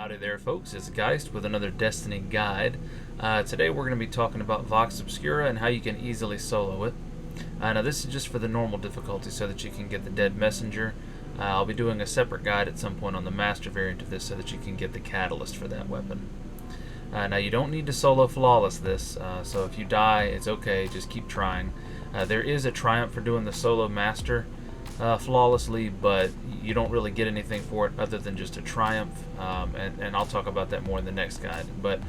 Howdy there, folks. It's Geist with another Destiny guide. Today we're going to be talking about Vox Obscura and how you can easily solo it. Now this is just for the normal difficulty so that you can get the Dead Messenger. I'll be doing a separate guide at some point on the Master variant of this so that you can get the Catalyst for that weapon. Now you don't need to solo flawless this, so if you die, it's okay, just keep trying. There is a triumph for doing the solo Master flawlessly, but you don't really get anything for it other than just a triumph, and I'll talk about that more in the next guide. But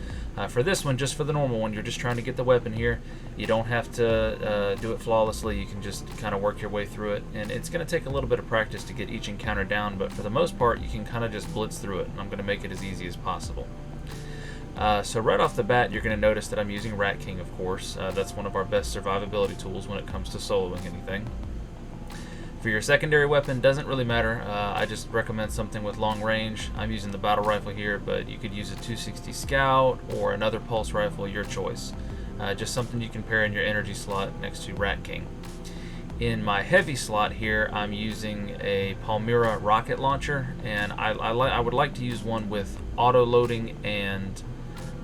for this one, just for the normal one, you're just trying to get the weapon here. You don't have to do it flawlessly. You can just kind of work your way through it, and it's going to take a little bit of practice to get each encounter down, but for the most part you can kind of just blitz through it, and I'm going to make it as easy as possible. So right off the bat, you're going to notice that I'm using Rat King, of course. That's one of our best survivability tools when it comes to soloing anything. For your secondary weapon, doesn't really matter. I just recommend something with long range. I'm using the battle rifle here, but you could use a 260 Scout or another pulse rifle, your choice. Just something you can pair in your energy slot next to Rat King. In my heavy slot here, I'm using a Palmyra rocket launcher, and I would like to use one with auto loading and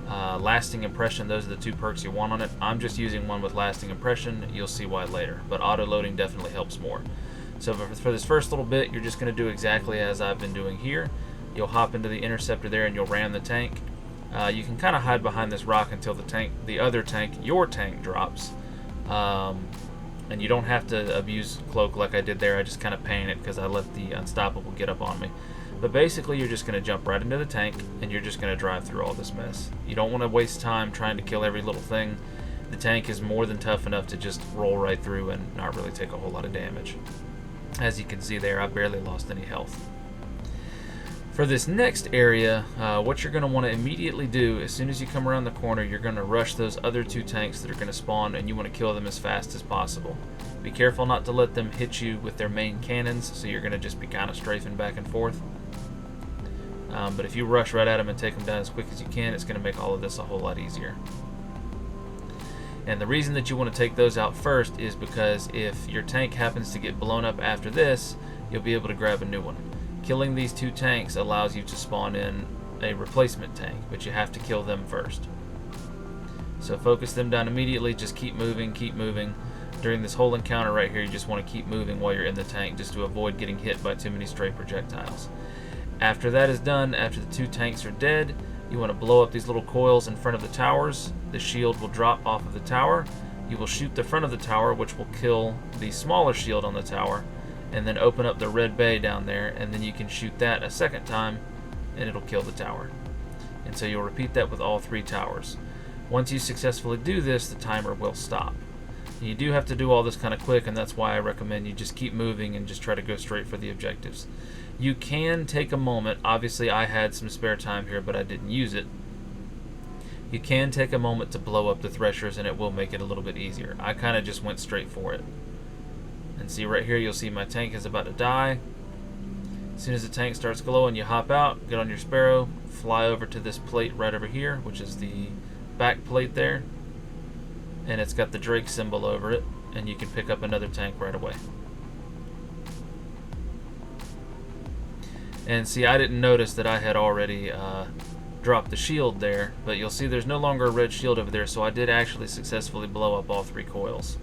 lasting impression. Those are the two perks you want on it. I'm just using one with lasting impression. You'll see why later, but auto loading definitely helps more. So for this first little bit, you're just going to do exactly as I've been doing here. You'll hop into the Interceptor there and you'll ram the tank. You can kind of hide behind this rock until your tank drops. And you don't have to abuse Cloak like I did there. I just kind of panicked because I let the Unstoppable get up on me. But basically, you're just going to jump right into the tank and you're just going to drive through all this mess. You don't want to waste time trying to kill every little thing. The tank is more than tough enough to just roll right through and not really take a whole lot of damage. As you can see there, I barely lost any health. For this next area, what you're going to want to immediately do, as soon as you come around the corner, you're going to rush those other two tanks that are going to spawn, and you want to kill them as fast as possible. Be careful not to let them hit you with their main cannons, so you're going to just be kind of strafing back and forth. But if you rush right at them and take them down as quick as you can, it's going to make all of this a whole lot easier. And the reason that you want to take those out first is because if your tank happens to get blown up after this, you'll be able to grab a new one. Killing these two tanks allows you to spawn in a replacement tank, but you have to kill them first. So focus them down immediately, just keep moving, keep moving. During this whole encounter right here, you just want to keep moving while you're in the tank just to avoid getting hit by too many stray projectiles. After that is done, after the two tanks are dead, you want to blow up these little coils in front of the towers. The shield will drop off of the tower. You will shoot the front of the tower, which will kill the smaller shield on the tower, and then open up the red bay down there, and then you can shoot that a second time, and it'll kill the tower. And so you'll repeat that with all three towers. Once you successfully do this, the timer will stop. You do have to do all this kind of quick, and that's why I recommend you just keep moving and just try to go straight for the objectives. You can take a moment. Obviously, I had some spare time here, but I didn't use it. You can take a moment to blow up the threshers, and it will make it a little bit easier. I kind of just went straight for it. And see right here, you'll see my tank is about to die. As soon as the tank starts glowing, you hop out, get on your Sparrow, fly over to this plate right over here, which is the back plate there. And it's got the Drake symbol over it, and you can pick up another tank right away. And see, I didn't notice that I had already dropped the shield there, but you'll see there's no longer a red shield over there, so I did actually successfully blow up all three coils.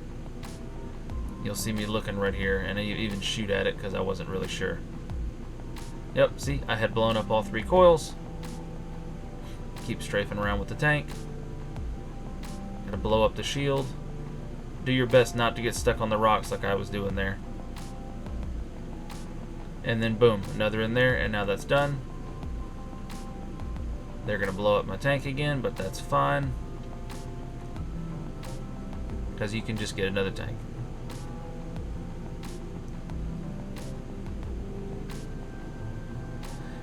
You'll see me looking right here, and I even shoot at it because I wasn't really sure. Yep, see, I had blown up all three coils. Keep strafing around with the tank. Gonna blow up the shield. Do your best not to get stuck on the rocks like I was doing there. And then boom, another in there, and now that's done. They're gonna blow up my tank again, but that's fine, because you can just get another tank.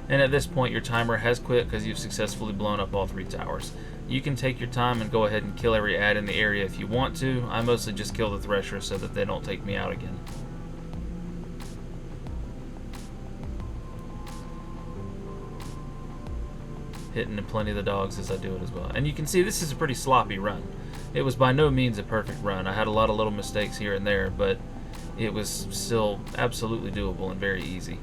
And at this point, your timer has quit because you've successfully blown up all three towers. You can take your time and go ahead and kill every ad in the area if you want to. I mostly just kill the threshers so that they don't take me out again. Hitting plenty of the dogs as I do it as well. And you can see this is a pretty sloppy run. It was by no means a perfect run. I had a lot of little mistakes here and there, but it was still absolutely doable and very easy.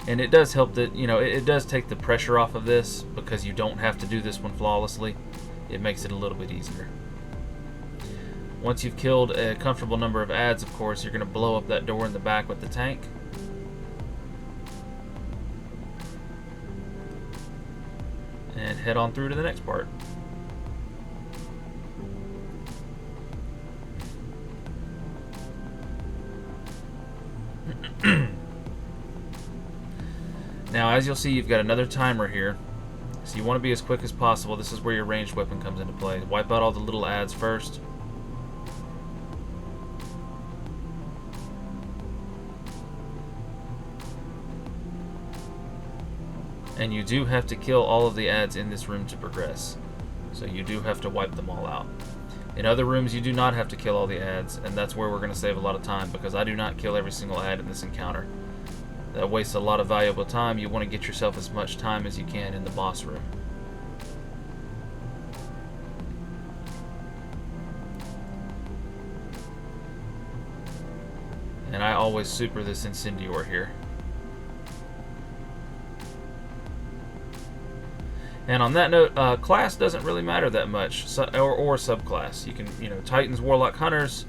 And it does help that, it does take the pressure off of this because you don't have to do this one flawlessly. It makes it a little bit easier. Once you've killed a comfortable number of ads, of course, you're going to blow up that door in the back with the tank. And head on through to the next part. Now, as you'll see, you've got another timer here. So you want to be as quick as possible. This is where your ranged weapon comes into play. Wipe out all the little ads first. And you do have to kill all of the ads in this room to progress. So you do have to wipe them all out. In other rooms, you do not have to kill all the ads, and that's where we're going to save a lot of time, because I do not kill every single ad in this encounter. That wastes a lot of valuable time. You want to get yourself as much time as you can in the boss room. And I always super this Incendior here. And on that note, class doesn't really matter that much, or subclass. You can, Titans, Warlock, Hunters,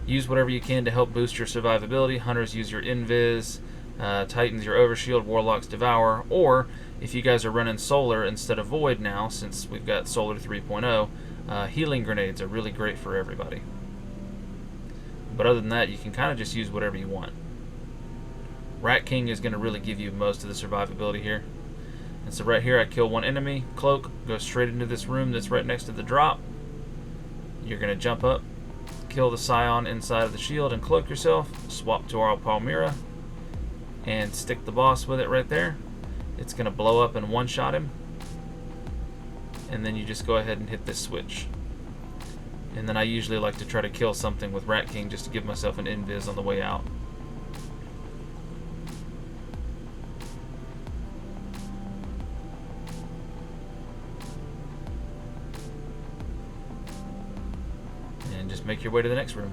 use whatever you can to help boost your survivability. Hunters use your Invis, Titans your Overshield, Warlocks Devour, or if you guys are running Solar instead of Void now, since we've got Solar 3.0, healing grenades are really great for everybody. But other than that, you can kind of just use whatever you want. Rat King is going to really give you most of the survivability here. And so right here I kill one enemy, cloak, go straight into this room that's right next to the drop. You're going to jump up, kill the Scion inside of the shield and cloak yourself, swap to our Palmyra, and stick the boss with it right there. It's going to blow up and one-shot him. And then you just go ahead and hit this switch. And then I usually like to try to kill something with Rat King just to give myself an invis on the way out. And just make your way to the next room.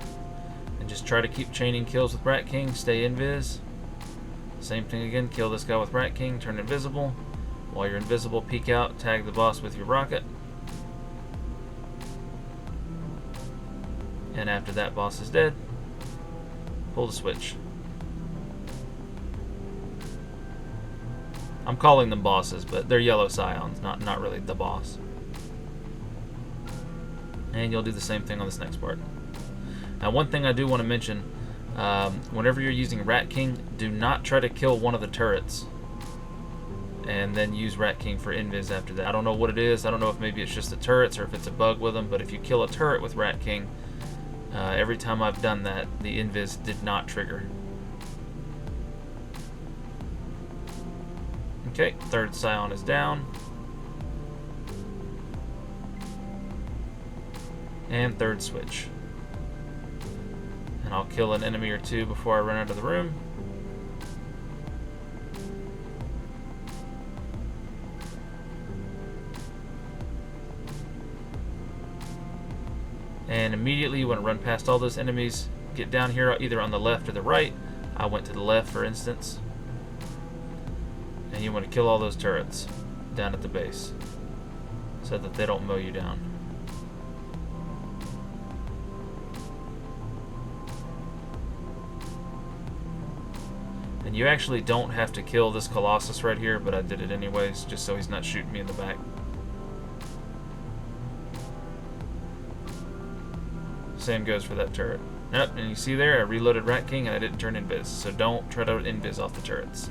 And just try to keep chaining kills with Rat King, stay invis. Same thing again, kill this guy with Rat King, turn invisible. While you're invisible, peek out, tag the boss with your rocket. And after that boss is dead, pull the switch. I'm calling them bosses, but they're yellow Scions, not really the boss. And you'll do the same thing on this next part. Now, one thing I do want to mention, whenever you're using Rat King, do not try to kill one of the turrets and then use Rat King for invis after that. I don't know what it is. I don't know if maybe it's just the turrets or if it's a bug with them, but if you kill a turret with Rat King, every time I've done that, the invis did not trigger. Okay, third Scion is down. And third switch. And I'll kill an enemy or two before I run out of the room. And immediately you want to run past all those enemies, get down here either on the left or the right. I went to the left, for instance. And you want to kill all those turrets down at the base so that they don't mow you down. And you actually don't have to kill this Colossus right here, but I did it anyways, just so he's not shooting me in the back. Same goes for that turret. Yep, and you see there, I reloaded Rat King and I didn't turn invis, so don't try to invis off the turrets.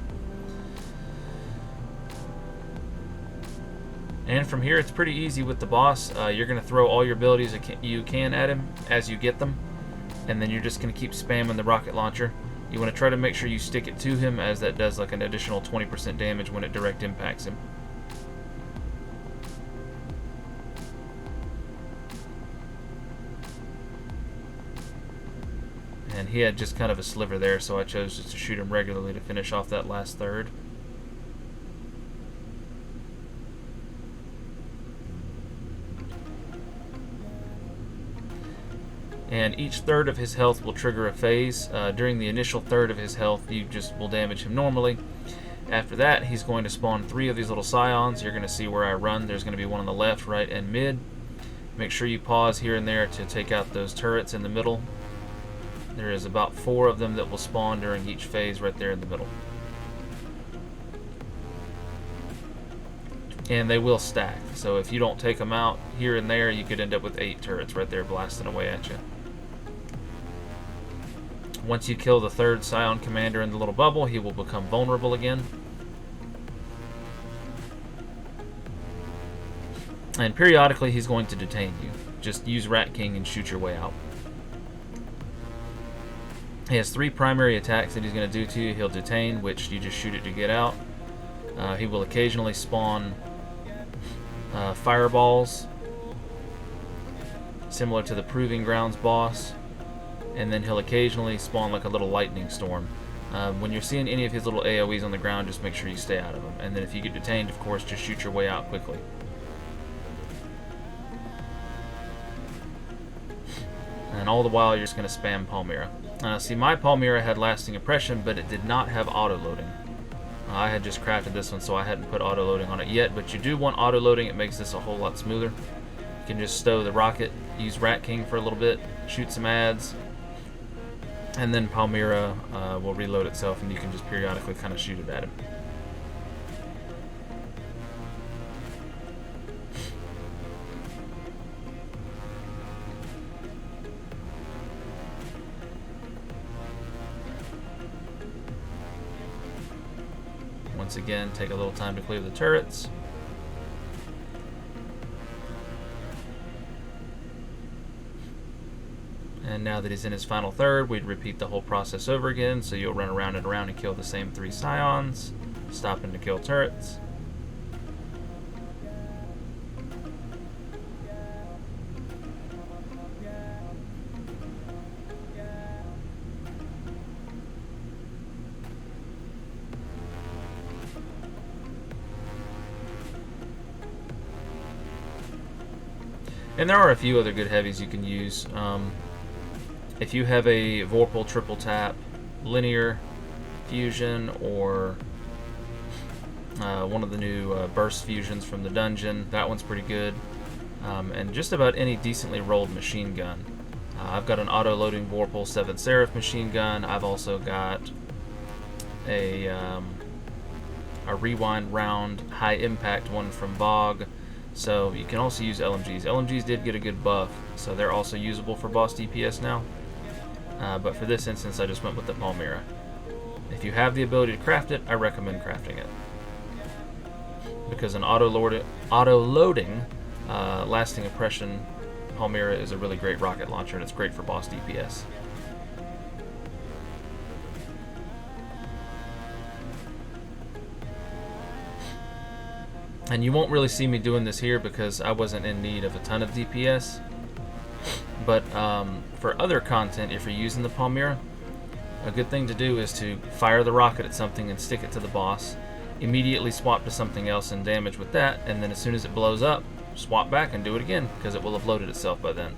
And from here, it's pretty easy with the boss. You're going to throw all your abilities you can at him as you get them, and then you're just going to keep spamming the rocket launcher. You want to try to make sure you stick it to him, as that does like an additional 20% damage when it direct impacts him. And he had just kind of a sliver there, so I chose just to shoot him regularly to finish off that last third. And each third of his health will trigger a phase. During the initial third of his health, you just will damage him normally. After that, he's going to spawn 3 of these little scions. You're going to see where I run. There's going to be one on the left, right, and mid. Make sure you pause here and there to take out those turrets in the middle. There is about 4 of them that will spawn during each phase right there in the middle. And they will stack. So if you don't take them out here and there, you could end up with 8 turrets right there blasting away at you. Once you kill the 3rd Scion commander in the little bubble, he will become vulnerable again. And periodically he's going to detain you. Just use Rat King and shoot your way out. He has 3 primary attacks that he's going to do to you. He'll detain, which you just shoot it to get out. He will occasionally spawn fireballs, similar to the Proving Grounds boss. And then he'll occasionally spawn like a little lightning storm. When you're seeing any of his little AoEs on the ground, just make sure you stay out of them. And then if you get detained, of course, just shoot your way out quickly. And all the while, you're just going to spam Palmyra. See, my Palmyra had lasting impression, but it did not have auto-loading. I had just crafted this one, so I hadn't put auto-loading on it yet. But you do want auto-loading. It makes this a whole lot smoother. You can just stow the rocket, use Rat King for a little bit, shoot some ads, and then Palmyra will reload itself, and you can just periodically kind of shoot it at him. Once again, take a little time to clear the turrets. And now that he's in his final third, we'd repeat the whole process over again. So you'll run around and around and kill the same 3 Scions, stopping to kill turrets. And there are a few other good heavies you can use. If you have a Vorpal triple tap, linear fusion, or one of the new burst fusions from the dungeon, that one's pretty good. And just about any decently rolled machine gun. I've got an auto-loading Vorpal 7th Seraph machine gun. I've also got a rewind round high impact one from Vox. So you can also use LMGs. LMGs did get a good buff, so they're also usable for boss DPS now. But for this instance, I just went with the Palmyra. If you have the ability to craft it, I recommend crafting it. Because an auto-loading lasting impression Palmyra is a really great rocket launcher, and it's great for boss DPS. And you won't really see me doing this here because I wasn't in need of a ton of DPS. But for other content, if you're using the Palmyra, a good thing to do is to fire the rocket at something and stick it to the boss. Immediately swap to something else and damage with that, and then as soon as it blows up, swap back and do it again, because it will have loaded itself by then.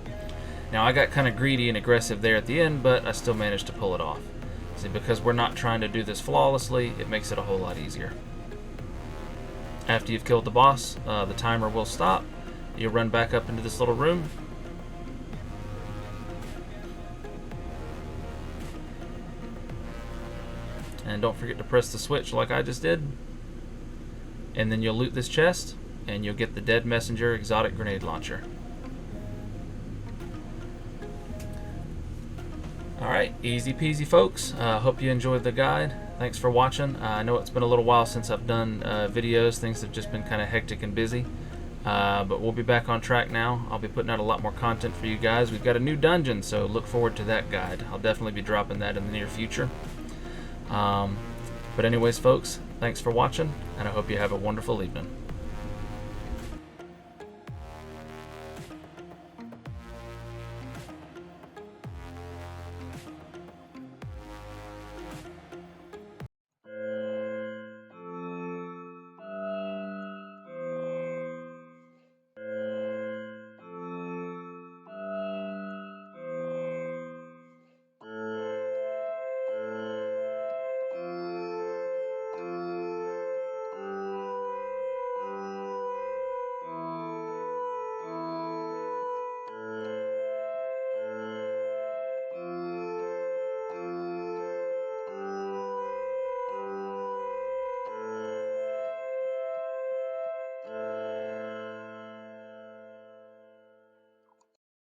Now I got kind of greedy and aggressive there at the end, but I still managed to pull it off. See, because we're not trying to do this flawlessly, it makes it a whole lot easier. After you've killed the boss, the timer will stop. You run back up into this little room. And don't forget to press the switch like I just did. And then you'll loot this chest, and you'll get the Dead Messenger exotic grenade launcher. Alright, easy peasy folks. Hope you enjoyed the guide. Thanks for watching. I know it's been a little while since I've done videos. Things have just been kind of hectic and busy. But we'll be back on track now. I'll be putting out a lot more content for you guys. We've got a new dungeon, so look forward to that guide. I'll definitely be dropping that in the near future. But anyways, folks, thanks for watching, and I hope you have a wonderful evening.